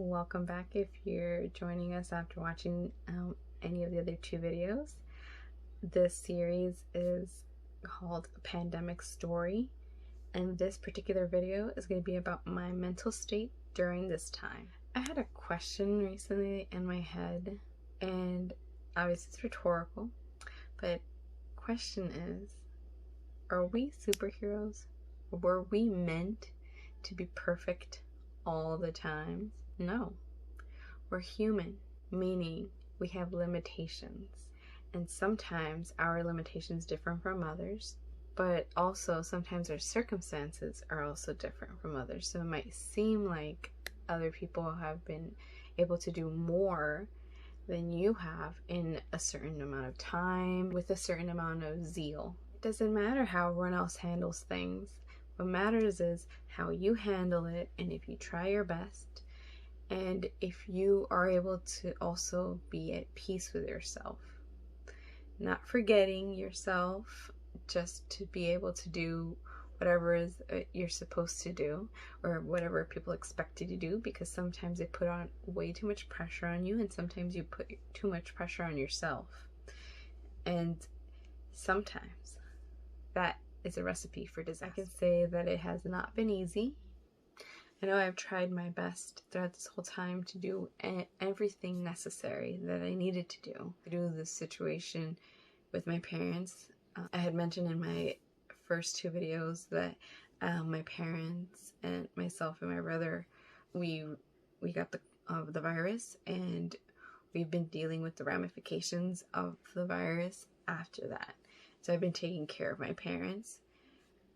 Welcome back if you're joining us after watching any of the other two videos. This series is called Pandemic Story, and this particular video is going to be about my mental state during this time. I had a question recently in my head, and obviously it's rhetorical, but question is, are we superheroes? Were we meant to be perfect all the time? No. We're human, meaning we have limitations. And sometimes our limitations differ from others, but also sometimes our circumstances are also different from others. So it might seem like other people have been able to do more than you have in a certain amount of time, with a certain amount of zeal. It doesn't matter how everyone else handles things. What matters is how you handle it, and if you try your best, and if you are able to also be at peace with yourself. Not forgetting yourself just to be able to do whatever is you're supposed to do, or whatever people expect you to do, because sometimes they put on way too much pressure on you, and sometimes you put too much pressure on yourself. And sometimes that is a recipe for disaster. I can say that it has not been easy. I know I've tried my best throughout this whole time to do everything necessary that I needed to do through this situation with my parents. I had mentioned in my first two videos that my parents and myself and my brother, we got the virus, and we've been dealing with the ramifications of the virus after that. So I've been taking care of my parents,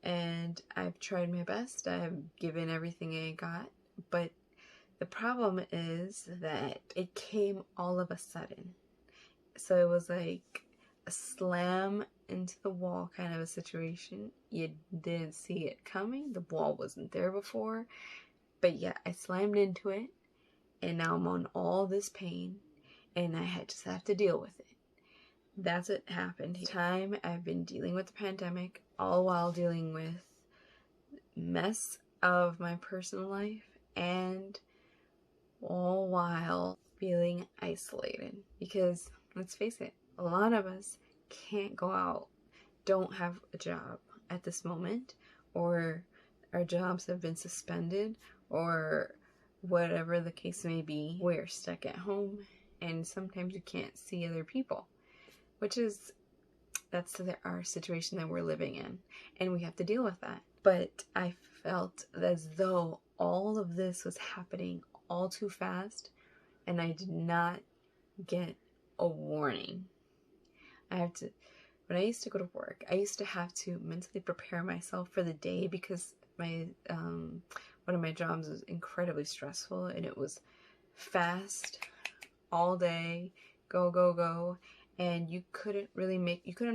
and I've tried my best. I've given everything I got, but the problem is that it came all of a sudden. So it was like a slam into the wall kind of a situation. You didn't see it coming. The wall wasn't there before, but yeah, I slammed into it, and now I'm on all this pain, and I just have to deal with it. That's what happened. Time I've been dealing with the pandemic, all while dealing with mess of my personal life, and all while feeling isolated. Because let's face it, a lot of us can't go out, don't have a job at this moment, or our jobs have been suspended, or whatever the case may be. We're stuck at home, and sometimes you can't see other people, that's our situation that we're living in, and we have to deal with that. But I felt as though all of this was happening all too fast, and I did not get a warning. When I used to go to work, I used to have to mentally prepare myself for the day, because my one of my jobs was incredibly stressful, and it was fast all day, go, go, go. And you couldn't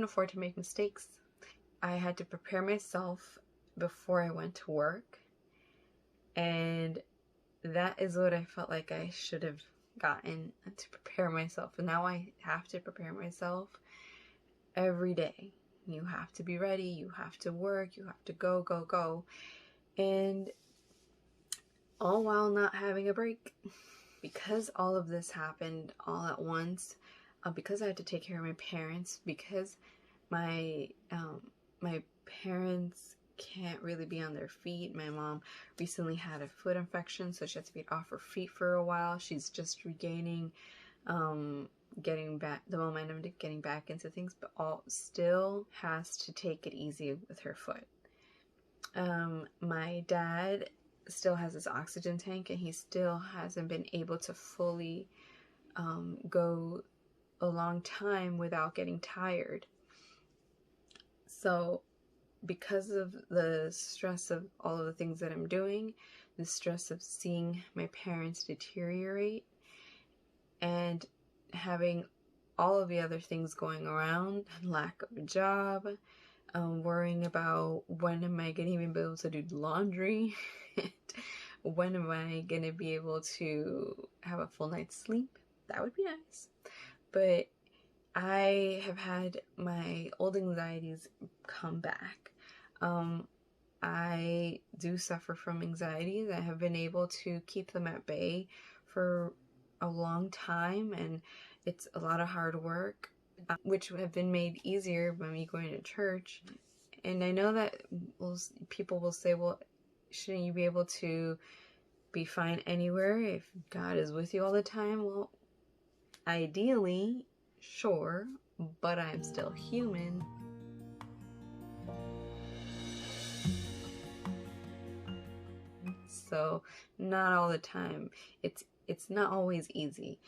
afford to make mistakes. I had to prepare myself before I went to work, and that is what I felt like I should have gotten to prepare myself. And now I have to prepare myself every day. You have to be ready, you have to work, you have to go, go, go, and all while not having a break. Because all of this happened all at once, because I had to take care of my parents, because my parents can't really be on their feet. My mom recently had a foot infection, so she had to be off her feet for a while. She's just regaining, getting back the momentum to getting back into things, but still has to take it easy with her foot. My dad still has his oxygen tank, and he still hasn't been able to fully go a long time without getting tired. So because of the stress of all of the things that I'm doing, the stress of seeing my parents deteriorate, and having all of the other things going around, lack of a job, worrying about when am I going to even be able to do laundry, when am I going to be able to have a full night's sleep. That would be nice. But I have had my old anxieties come back. I do suffer from anxieties. I have been able to keep them at bay for a long time, and it's a lot of hard work, which have been made easier by me going to church. And I know that people will say, well, shouldn't you be able to be fine anywhere if God is with you all the time? Well, ideally, sure, but I'm still human. So not all the time. It's not always easy.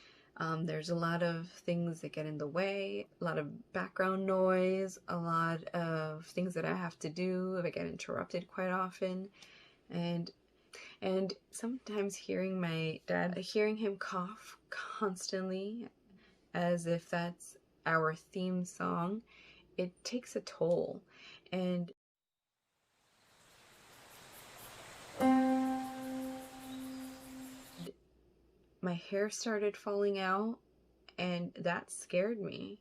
There's a lot of things that get in the way, a lot of background noise, a lot of things that I have to do. I get interrupted quite often, and sometimes hearing my dad, hearing him cough constantly, as if that's our theme song, it takes a toll. And my hair started falling out, and that scared me.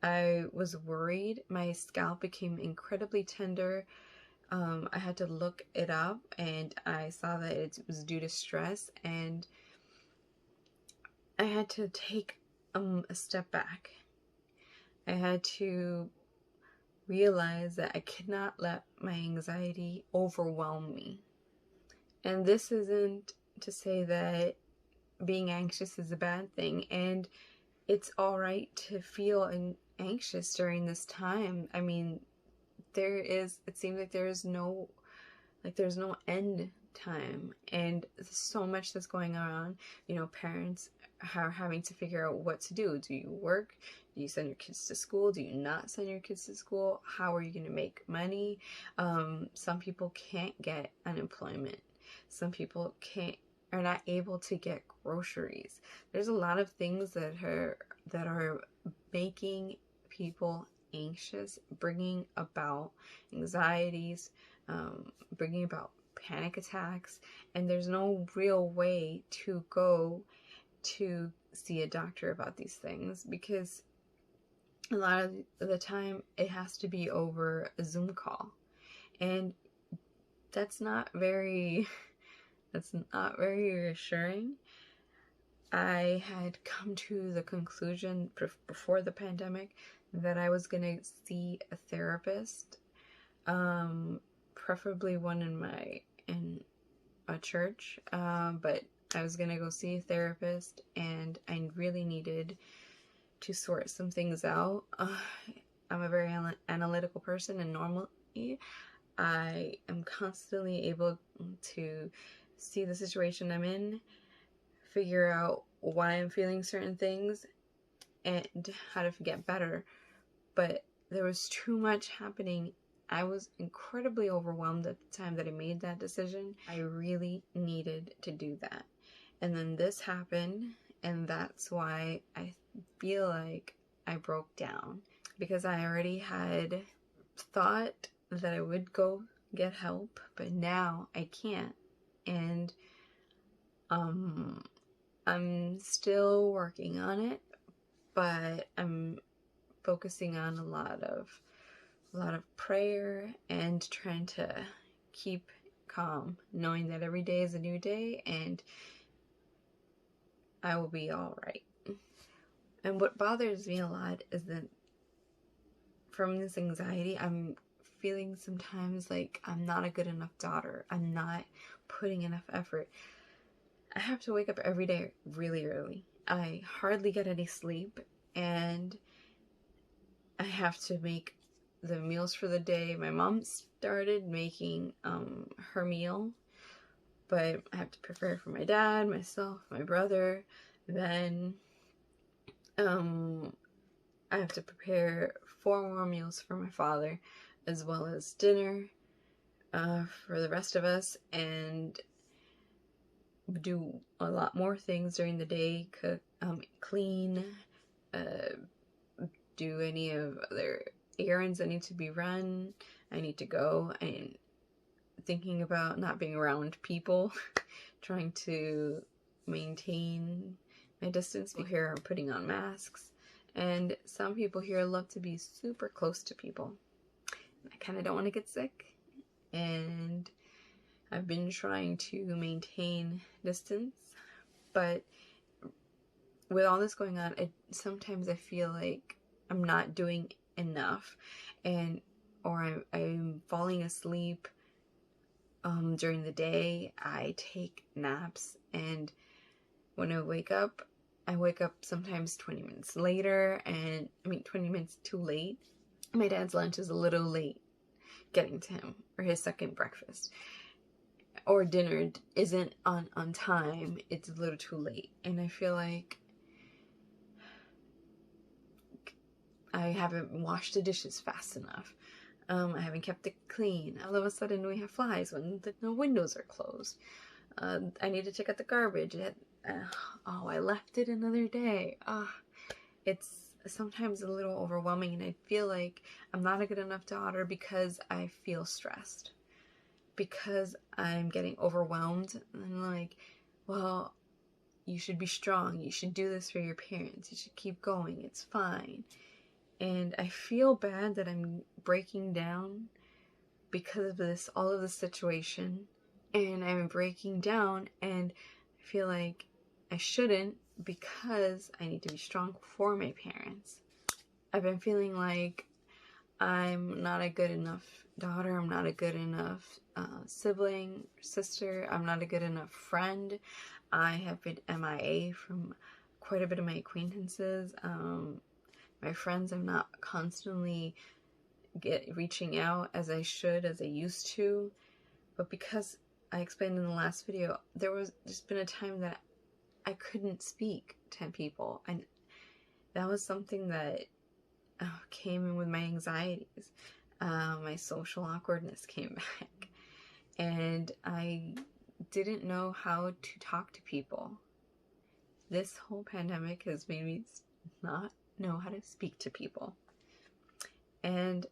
I was worried. My scalp became incredibly tender. I had to look it up, and I saw that it was due to stress, and I had to take a step back. I had to realize that I could not let my anxiety overwhelm me. And this isn't to say that being anxious is a bad thing, and it's all right to feel anxious during this time. I mean, it seems like there's no end time, and there's so much that's going on. You know, parents are having to figure out what to do. Do you work? Do you send your kids to school? Do you not send your kids to school? How are you going to make money? Some people can't get unemployment. Some people are not able to get groceries. There's a lot of things that are making people anxious, bringing about anxieties, bringing about panic attacks, and there's no real way to go to see a doctor about these things, because a lot of the time it has to be over a Zoom call, and that's not very reassuring. I had come to the conclusion before the pandemic that I was gonna see a therapist, preferably one in a church, but I was gonna go see a therapist, and I really needed to sort some things out. I'm a very analytical person, and normally I am constantly able to see the situation I'm in, figure out why I'm feeling certain things, and how to get better. But there was too much happening. I was incredibly overwhelmed at the time that I made that decision. I really needed to do that. And then this happened, and that's why I feel like I broke down, because I already had thought that I would go get help, but now I can't. And I'm still working on it, but I'm focusing on a lot of prayer and trying to keep calm, knowing that every day is a new day and I will be all right. And what bothers me a lot is that from this anxiety, I'm feeling sometimes like I'm not a good enough daughter. I'm not putting enough effort. I have to wake up every day really early. I hardly get any sleep, and I have to make the meals for the day. My mom started making her meal, but I have to prepare for my dad, myself, my brother. Then I have to prepare 4 more meals for my father, as well as dinner for the rest of us, and do a lot more things during the day. Cook, clean, do any of other errands that need to be run. I need to go, and thinking about not being around people, trying to maintain my distance. People here are putting on masks, and some people here love to be super close to people. I kind of don't want to get sick, and I've been trying to maintain distance, But with all this going on, sometimes I feel like I'm not doing enough, or I'm falling asleep during the day. I take naps, and when I wake up sometimes 20 minutes later, 20 minutes too late. My dad's lunch is a little late getting to him, or his second breakfast, or dinner isn't on time. It's a little too late, and I feel like I haven't washed the dishes fast enough. I haven't kept it clean. All of a sudden we have flies when the windows are closed. I need to check out the garbage. I left it another day. It's sometimes a little overwhelming, and I feel like I'm not a good enough daughter because I feel stressed. Because I'm getting overwhelmed, and I'm like, well, you should be strong. You should do this for your parents. You should keep going. It's fine. And I feel bad that I'm breaking down because of this, all of this situation. And I'm breaking down, and I feel like I shouldn't, because I need to be strong for my parents. I've been feeling like I'm not a good enough daughter. I'm not a good enough sibling, sister. I'm not a good enough friend. I have been MIA from quite a bit of my acquaintances. My friends are not constantly reaching out as I should, as I used to. But because I explained in the last video, there was just been a time that I couldn't speak to people. And that was something that came in with my anxieties. My social awkwardness came back. And I didn't know how to talk to people. This whole pandemic has made me not know how to speak to people. And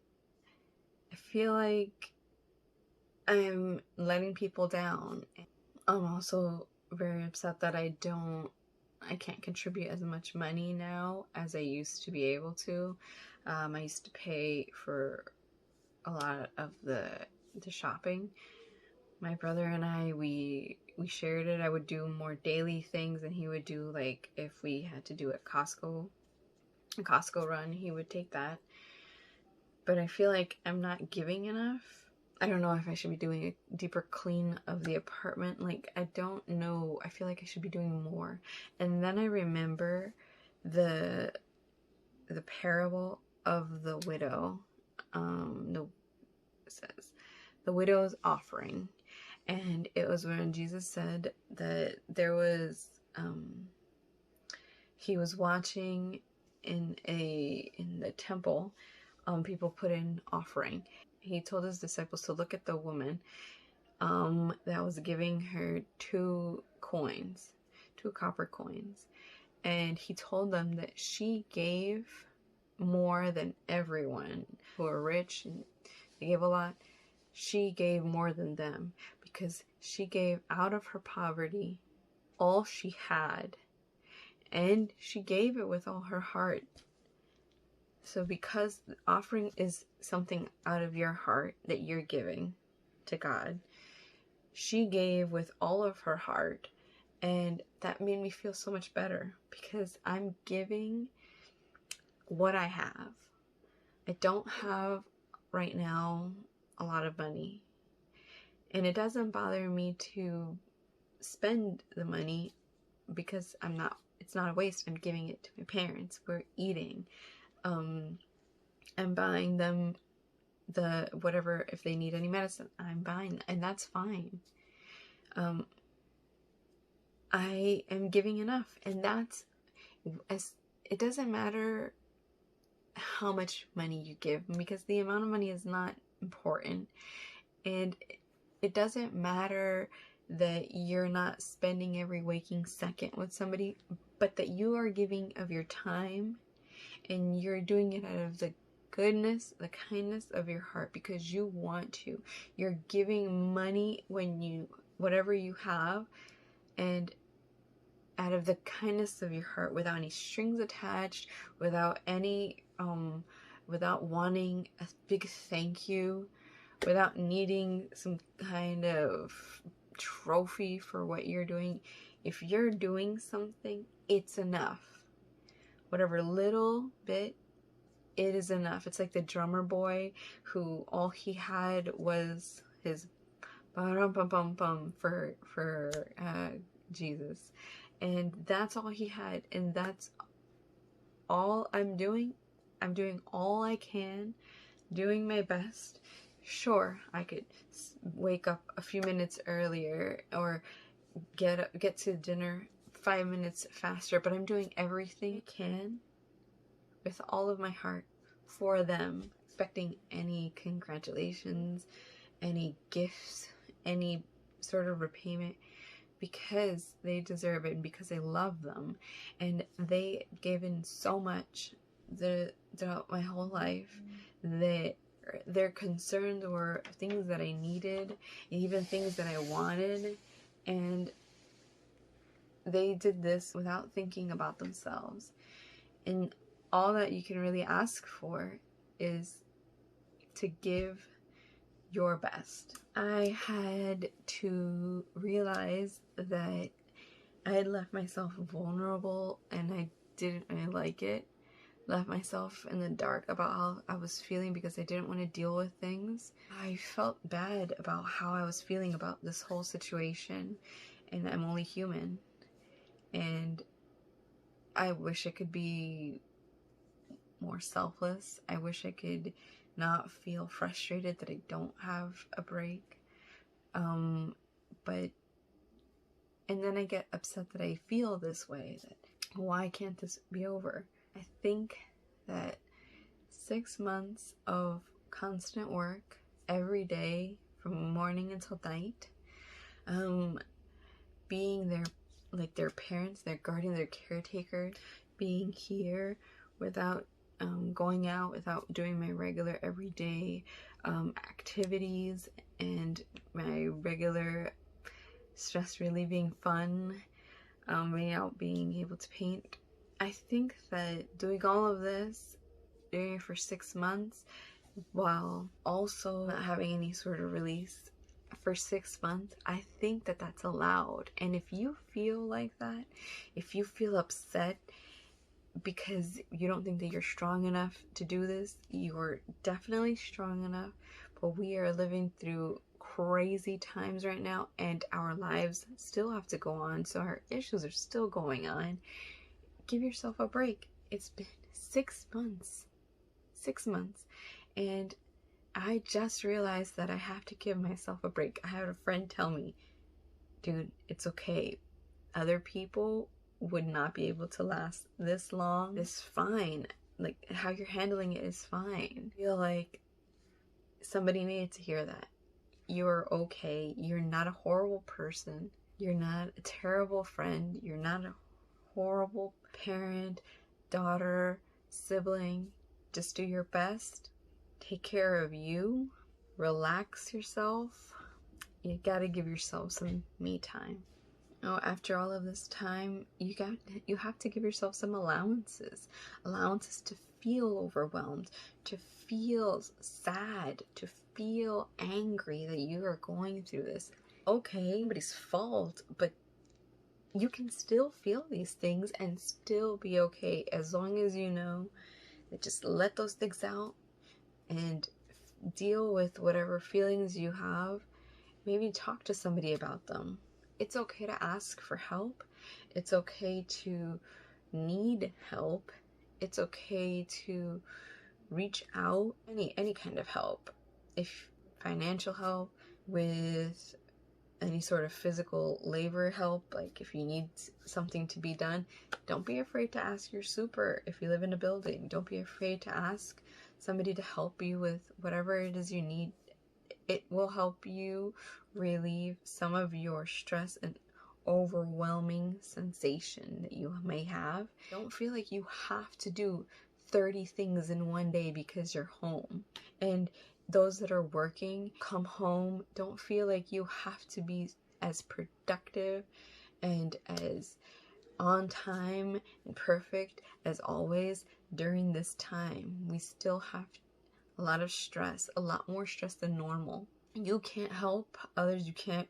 I feel like I'm letting people down. I'm also very upset that I can't contribute as much money now as I used to be able to. I used to pay for a lot of the shopping. My brother and I, we shared it. I would do more daily things, and he would do, like, if we had to do a Costco run, he would take that. But I feel like I'm not giving enough. I don't know if I should be doing a deeper clean of the apartment. Like, I don't know. I feel like I should be doing more. And then I remember the parable of the widow. It says the widow's offering. And it was when Jesus said that there was, he was watching in the temple, people put in offering. He told his disciples to look at the woman that was giving her 2 copper coins. And he told them that she gave more than everyone who are rich and they gave a lot. She gave more than them because she gave out of her poverty all she had, and she gave it with all her heart. So because the offering is something out of your heart that you're giving to God, she gave with all of her heart, and that made me feel so much better because I'm giving what I have. I don't have right now a lot of money, and it doesn't bother me to spend the money because it's not a waste. I'm giving it to my parents. We're eating. I'm buying them the whatever, if they need any medicine, I'm buying, and that's fine. I am giving enough, and it doesn't matter how much money you give, because the amount of money is not important, and it doesn't matter that you're not spending every waking second with somebody, but that you are giving of your time, and you're doing it out of the goodness, the kindness of your heart, because you want to. You're giving money whatever you have, and out of the kindness of your heart, without any strings attached, without wanting a big thank you, without needing some kind of trophy for what you're doing. If you're doing something, it's enough. Whatever little bit, it is enough. It's like the drummer boy who all he had was his ba-dum-bum-bum-bum for Jesus. And that's all he had. And that's all I'm doing. I'm doing all I can, doing my best. Sure, I could wake up a few minutes earlier or get to dinner 5 minutes faster, but I'm doing everything I can with all of my heart for them, expecting any congratulations, any gifts, any sort of repayment, because they deserve it and because I love them and they given so much throughout my whole life that their concerns were things that I needed, even things that I wanted, and they did this without thinking about themselves. And all that you can really ask for is to give your best. I had to realize that I had left myself vulnerable and I didn't really like it. Left myself in the dark about how I was feeling because I didn't want to deal with things. I felt bad about how I was feeling about this whole situation, and I'm only human. And I wish I could be more selfless. I wish I could not feel frustrated that I don't have a break. But and then I get upset that I feel this way, that why can't this be over? I think that 6 months of constant work every day from morning until night, being their parents, their guardian, their caretaker, being here without going out, without doing my regular everyday activities and my regular stress relieving fun, being out, being able to paint. I think that doing all of this, doing it for 6 months, while also not having any sort of release for 6 months, I think that that's allowed. And if you feel like that, if you feel upset because you don't think that you're strong enough to do this, you're definitely strong enough. But we are living through crazy times right now, and our lives still have to go on, so our issues are still going on. Give yourself a break. It's been 6 months. 6 months. And I just realized that I have to give myself a break. I had a friend tell me, dude, it's okay. Other people would not be able to last this long. It's fine. Like, how you're handling it is fine. I feel like somebody needed to hear that. You're okay. You're not a horrible person. You're not a terrible friend. You're not a horrible parent, daughter, sibling. Just do your best. Take care of you. Relax yourself. You gotta give yourself some me time. Oh, after all of this time, you have to give yourself some allowances. Allowances to feel overwhelmed, to feel sad, to feel angry that you are going through this. Okay, nobody's fault, but you can still feel these things and still be okay, as long as you know that just let those things out and deal with whatever feelings you have. Maybe talk to somebody about them. It's okay to ask for help. It's okay to need help. It's okay to reach out, any kind of help. If financial help, with any sort of physical labor help, like if you need something to be done, don't be afraid to ask your super. If you live in a building, don't be afraid to ask somebody to help you with whatever it is you need. It will help you relieve some of your stress and overwhelming sensation that you may have. Don't feel like you have to do 30 things in one day because you're home. And those that are working, come home, don't feel like you have to be as productive and as on time and perfect as always during this time. We still have a lot of stress, a lot more stress than normal. You can't help others, you can't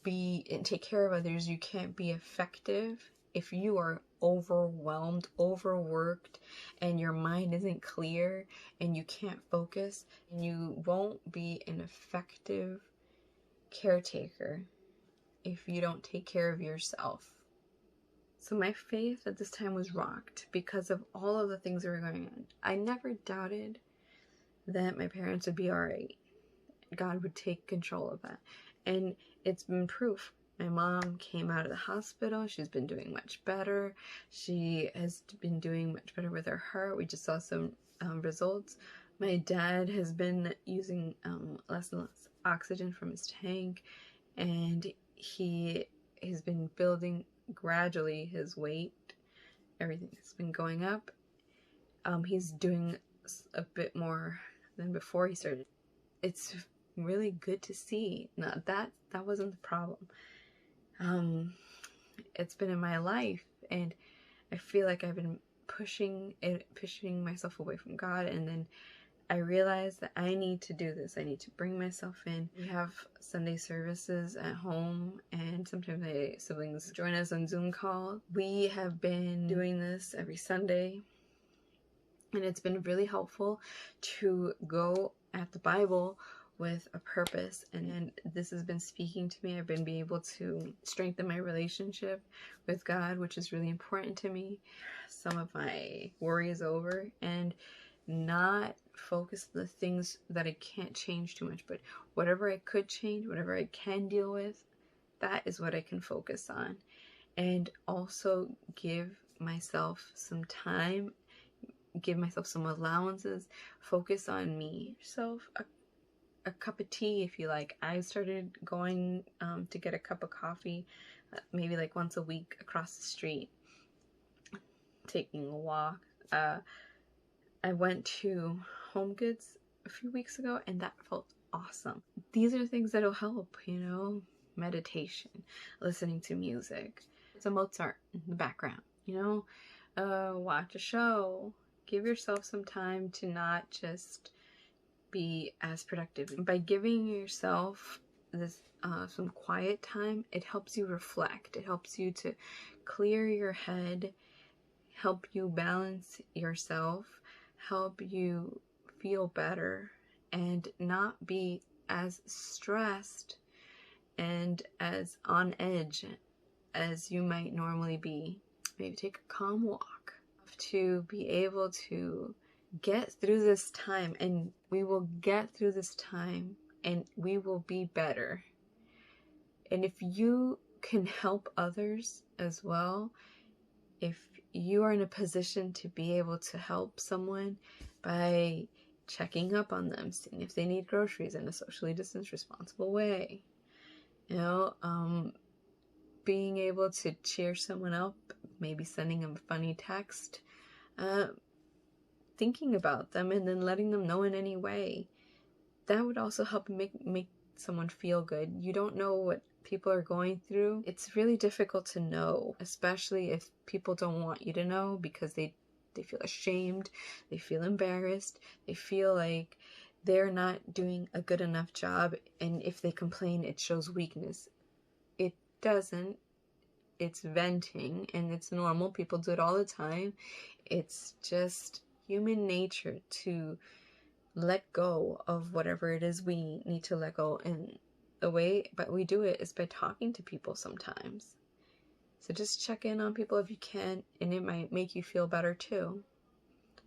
be and take care of others, you can't be effective if you are overwhelmed, overworked, and your mind isn't clear and you can't focus, and you won't be an effective caretaker if you don't take care of yourself. So my faith at this time was rocked because of all of the things that were going on. I never doubted that my parents would be all right. God would take control of that. And it's been proof. My mom came out of the hospital. She's been doing much better. She has been doing much better with her heart. We just saw some results. My dad has been using less and less oxygen from his tank, and he has been building gradually his weight. Everything has been going up. He's doing a bit more than before he started. It's really good to see. Now that wasn't the problem. It's been in my life, and I feel like I've been pushing myself away from God, and then I realized that I need to do this. I need to bring myself in. We have Sunday services at home, and sometimes my siblings join us on Zoom call. We have been doing this every Sunday, and it's been really helpful to go at the Bible with a purpose, and this has been speaking to me. I've been able to strengthen my relationship with God, which is really important to me. Some of my worry is over, and not focus on the things that I can't change too much, but whatever I could change, whatever I can deal with, that is what I can focus on. And also give myself some time, give myself some allowances, focus on me. So a cup of tea if you like. I started going to get a cup of coffee maybe like once a week across the street, taking a walk. I went to Home Goods a few weeks ago, and that felt awesome. These are things that'll help, you know, meditation, listening to music, some Mozart in the background, you know, watch a show. Give yourself some time to not just be as productive. By giving yourself this some quiet time, it helps you reflect. It helps you to clear your head, help you balance yourself, help you feel better, and not be as stressed and as on edge as you might normally be. Maybe take a calm walk to be able to get through this time, and we will get through this time and we will be better. And if you can help others as well, if you are in a position to be able to help someone by checking up on them, seeing if they need groceries in a socially distanced, responsible way, you know, being able to cheer someone up, maybe sending them a funny text, thinking about them and then letting them know in any way, that would also help make someone feel good. You don't know what people are going through. It's really difficult to know, especially if people don't want you to know, because they feel ashamed, they feel embarrassed, they feel like they're not doing a good enough job, and if they complain, it shows weakness. It doesn't. It's venting, and it's normal. People do it all the time. It's just human nature to let go of whatever it is we need to let go, and the way but we do it is by talking to people sometimes. So just check in on people if you can, and it might make you feel better too.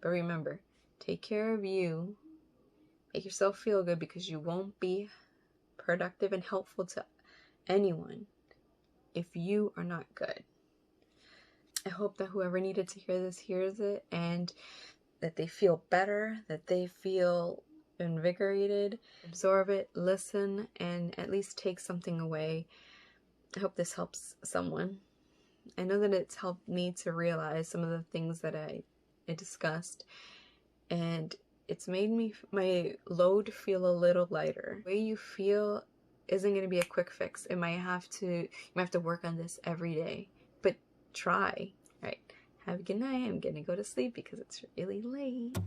But remember, take care of you, make yourself feel good, because you won't be productive and helpful to anyone if you are not good. I hope that whoever needed to hear this hears it, and that they feel better, that they feel invigorated, absorb it, listen, and at least take something away. I hope this helps someone. I know that it's helped me to realize some of the things that I discussed, and it's made my load feel a little lighter. The way you feel isn't going to be a quick fix. You might have to work on this every day, but try. All right, have a good night. I'm gonna go to sleep because it's really late.